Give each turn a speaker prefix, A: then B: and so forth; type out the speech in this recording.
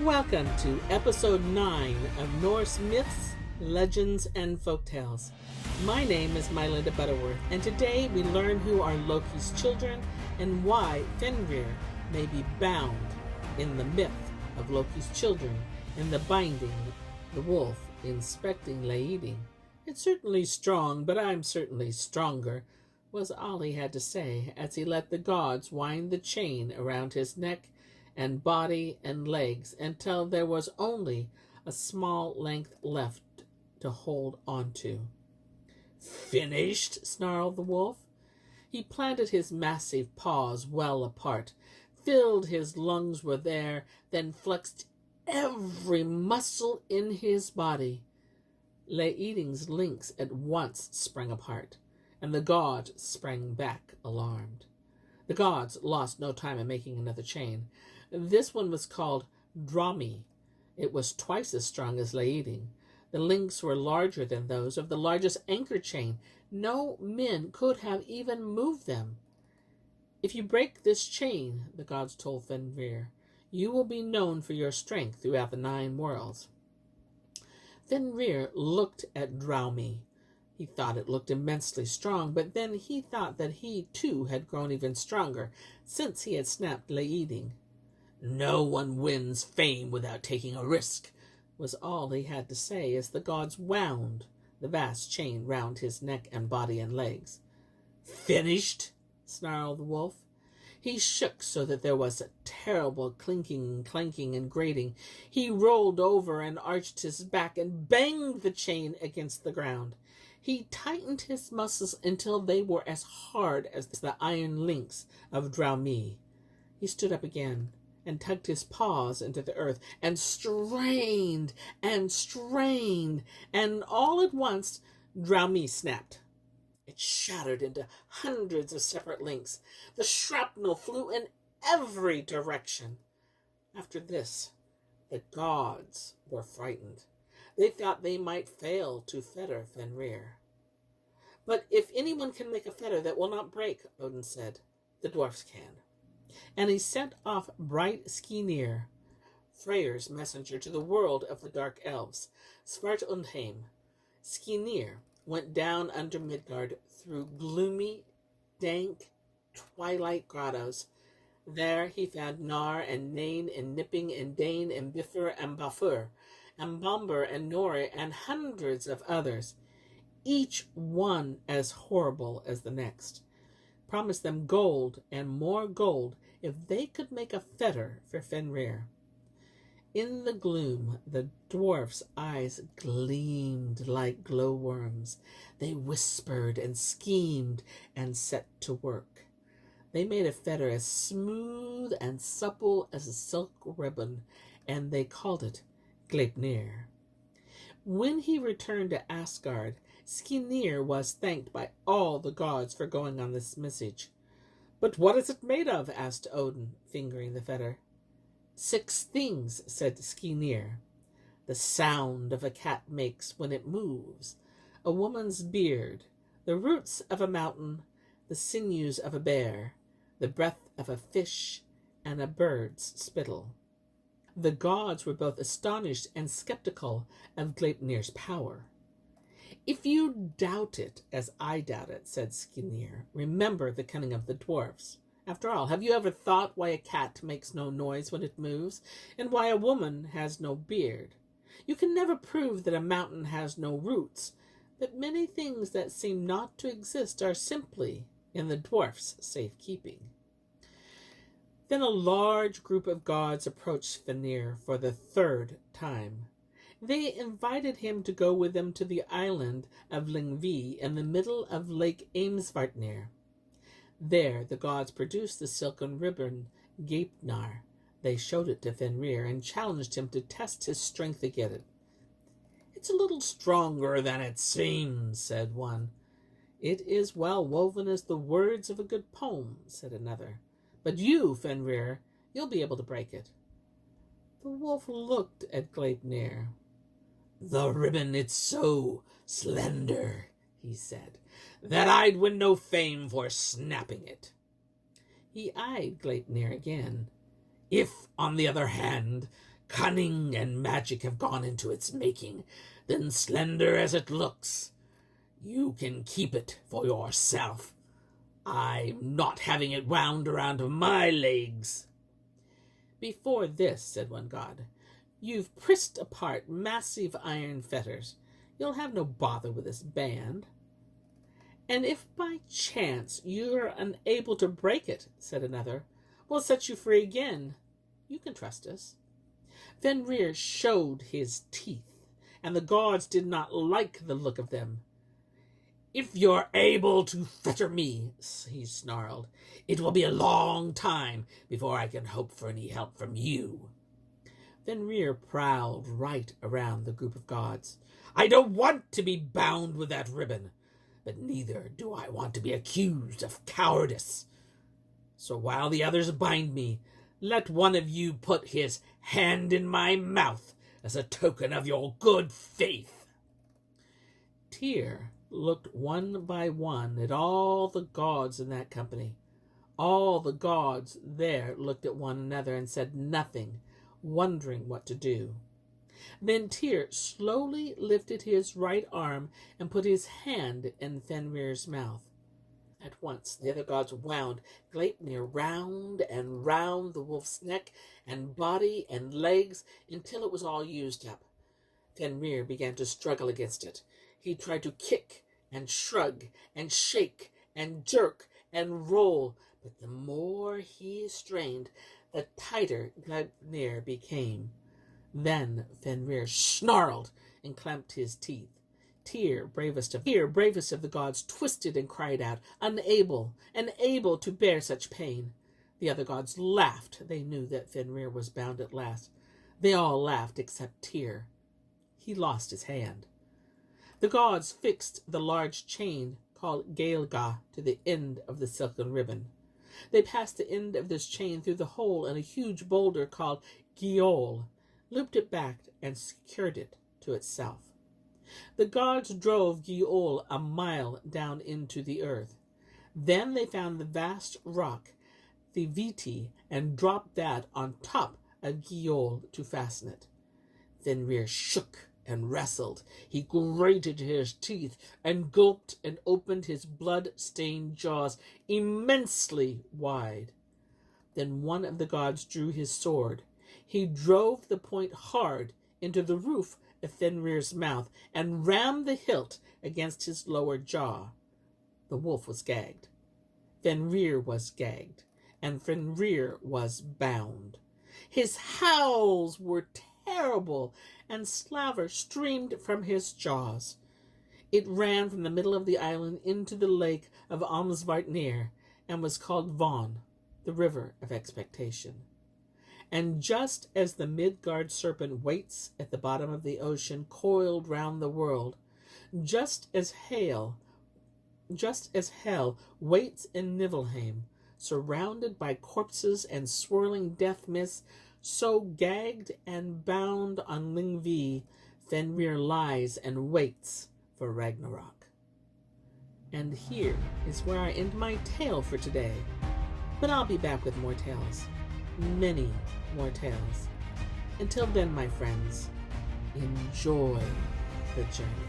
A: Welcome to episode 9 of Norse Myths, Legends, and Folktales. My name is MyLinda Butterworth, and today we learn who are Loki's children and why Fenrir may be bound in the myth of Loki's children and the binding the wolf inspecting Laeding. It's certainly strong, but I'm certainly stronger, was all he had to say as he let the gods wind the chain around his neck and body and legs until there was only a small length left to hold onto. "Finished?" snarled the wolf. He planted his massive paws well apart, filled his lungs with air, then flexed every muscle in his body. Laeding's links at once sprang apart, and the gods sprang back alarmed. The gods lost no time in making another chain. This one was called Dromi. It was twice as strong as Laeding. The links were larger than those of the largest anchor chain. No men could have even moved them. "If you break this chain," the gods told Fenrir, "you will be known for your strength throughout the 9 worlds." Fenrir looked at Dromi. He thought it looked immensely strong, but then he thought that he too had grown even stronger since he had snapped Laeding. "No one wins fame without taking a risk," was all he had to say as the gods wound the vast chain round his neck and body and legs. "Finished?" snarled the wolf. He shook so that there was a terrible clinking, clanking, and grating. He rolled over and arched his back and banged the chain against the ground. He tightened his muscles until they were as hard as the iron links of Dromi. He stood up again and tugged his paws into the earth and strained, and all at once Dromi snapped. It shattered into hundreds of separate links. The shrapnel flew in every direction. After this, the gods were frightened. They thought they might fail to fetter Fenrir. "But if anyone can make a fetter that will not break," Odin said, "the dwarfs can." And he sent off bright Skirnir, Freyr's messenger to the world of the dark elves, Svartalfheim. Skirnir went down under Midgard through gloomy, dank, twilight grottos. There he found Nar and Nain and Nipping and Dane and Bifur and Bafur and Bomber and Nori and hundreds of others, each one as horrible as the next. Promised them gold and more gold if they could make a fetter for Fenrir. In the gloom, the dwarfs' eyes gleamed like glowworms. They whispered and schemed and set to work. They made a fetter as smooth and supple as a silk ribbon, and they called it Gleipnir. When he returned to Asgard, Skirnir was thanked by all the gods for going on this message. "But what is it made of?" asked Odin, fingering the fetter. 6 things," said Skirnir. "The sound of a cat makes when it moves, a woman's beard, the roots of a mountain, the sinews of a bear, the breath of a fish, and a bird's spittle." The gods were both astonished and skeptical of Gleipnir's power. "If you doubt it, as I doubt it," said Skirnir, "remember the cunning of the dwarfs. After all, have you ever thought why a cat makes no noise when it moves, and why a woman has no beard? You can never prove that a mountain has no roots, but many things that seem not to exist are simply in the dwarfs' safekeeping." Then a large group of gods approached Fenrir for the 3rd time. They invited him to go with them to the island of Lyngvi in the middle of Lake Eimsvartnir. There the gods produced the silken ribbon Gleipnir. They showed it to Fenrir and challenged him to test his strength against it. "It's a little stronger than it seems," said one. "It is well woven as the words of a good poem," said another. "But you, Fenrir, you'll be able to break it." The wolf looked at Gleipnir. "The ribbon, it's so slender," he said, "that I'd win no fame for snapping it." He eyed Gleipnir again. "If, on the other hand, cunning and magic have gone into its making than slender as it looks. You can keep it for yourself. I'm not having it wound around my legs." "Before this," said one god, "you've pressed apart massive iron fetters. You'll have no bother with this band." "And if by chance you're unable to break it," said another, "we'll set you free again. You can trust us." Fenrir showed his teeth, and the gods did not like the look of them. "If you're able to fetter me," he snarled, "it will be a long time before I can hope for any help from you." Fenrir prowled right around the group of gods. "I don't want to be bound with that ribbon, but neither do I want to be accused of cowardice. So while the others bind me, let one of you put his hand in my mouth as a token of your good faith." Tyr looked one by one at all the gods in that company. All the gods there looked at one another and said nothing, wondering what to do. Then Tyr slowly lifted his right arm and put his hand in Fenrir's mouth. At once the other gods wound Gleipnir round and round the wolf's neck and body and legs until it was all used up. Fenrir began to struggle against it. He tried to kick and shrug and shake and jerk and roll, but the more he strained, the tighter Gleipnir became. Then Fenrir snarled and clamped his teeth. Tyr, bravest of the gods, twisted and cried out, unable to bear such pain. The other gods laughed. They knew that Fenrir was bound at last. They all laughed except Tyr. He lost his hand. The gods fixed the large chain called Gaelga to the end of the silken ribbon. They passed the end of this chain through the hole in a huge boulder called Giol, looped it back, and secured it to itself. The gods drove Giol a mile down into the earth. Then they found the vast rock, the Viti, and dropped that on top of Giol to fasten it. Fenrir shook and wrestled. He grated his teeth and gulped and opened his blood-stained jaws immensely wide. Then one of the gods drew his sword. He drove the point hard into the roof of Fenrir's mouth and rammed the hilt against his lower jaw. The wolf was gagged. Fenrir was gagged, and Fenrir was bound. His howls were terrible, and slaver streamed from his jaws. It ran from the middle of the island into the lake of Amsvartnir and was called Von, the river of expectation. And just as the Midgard serpent waits at the bottom of the ocean, coiled round the world, just as hell waits in Niflheim, surrounded by corpses and swirling death mists, so gagged and bound on Lyngvi, Fenrir lies and waits for Ragnarok. And here is where I end my tale for today. But I'll be back with more tales. Many more tales. Until then, my friends, enjoy the journey.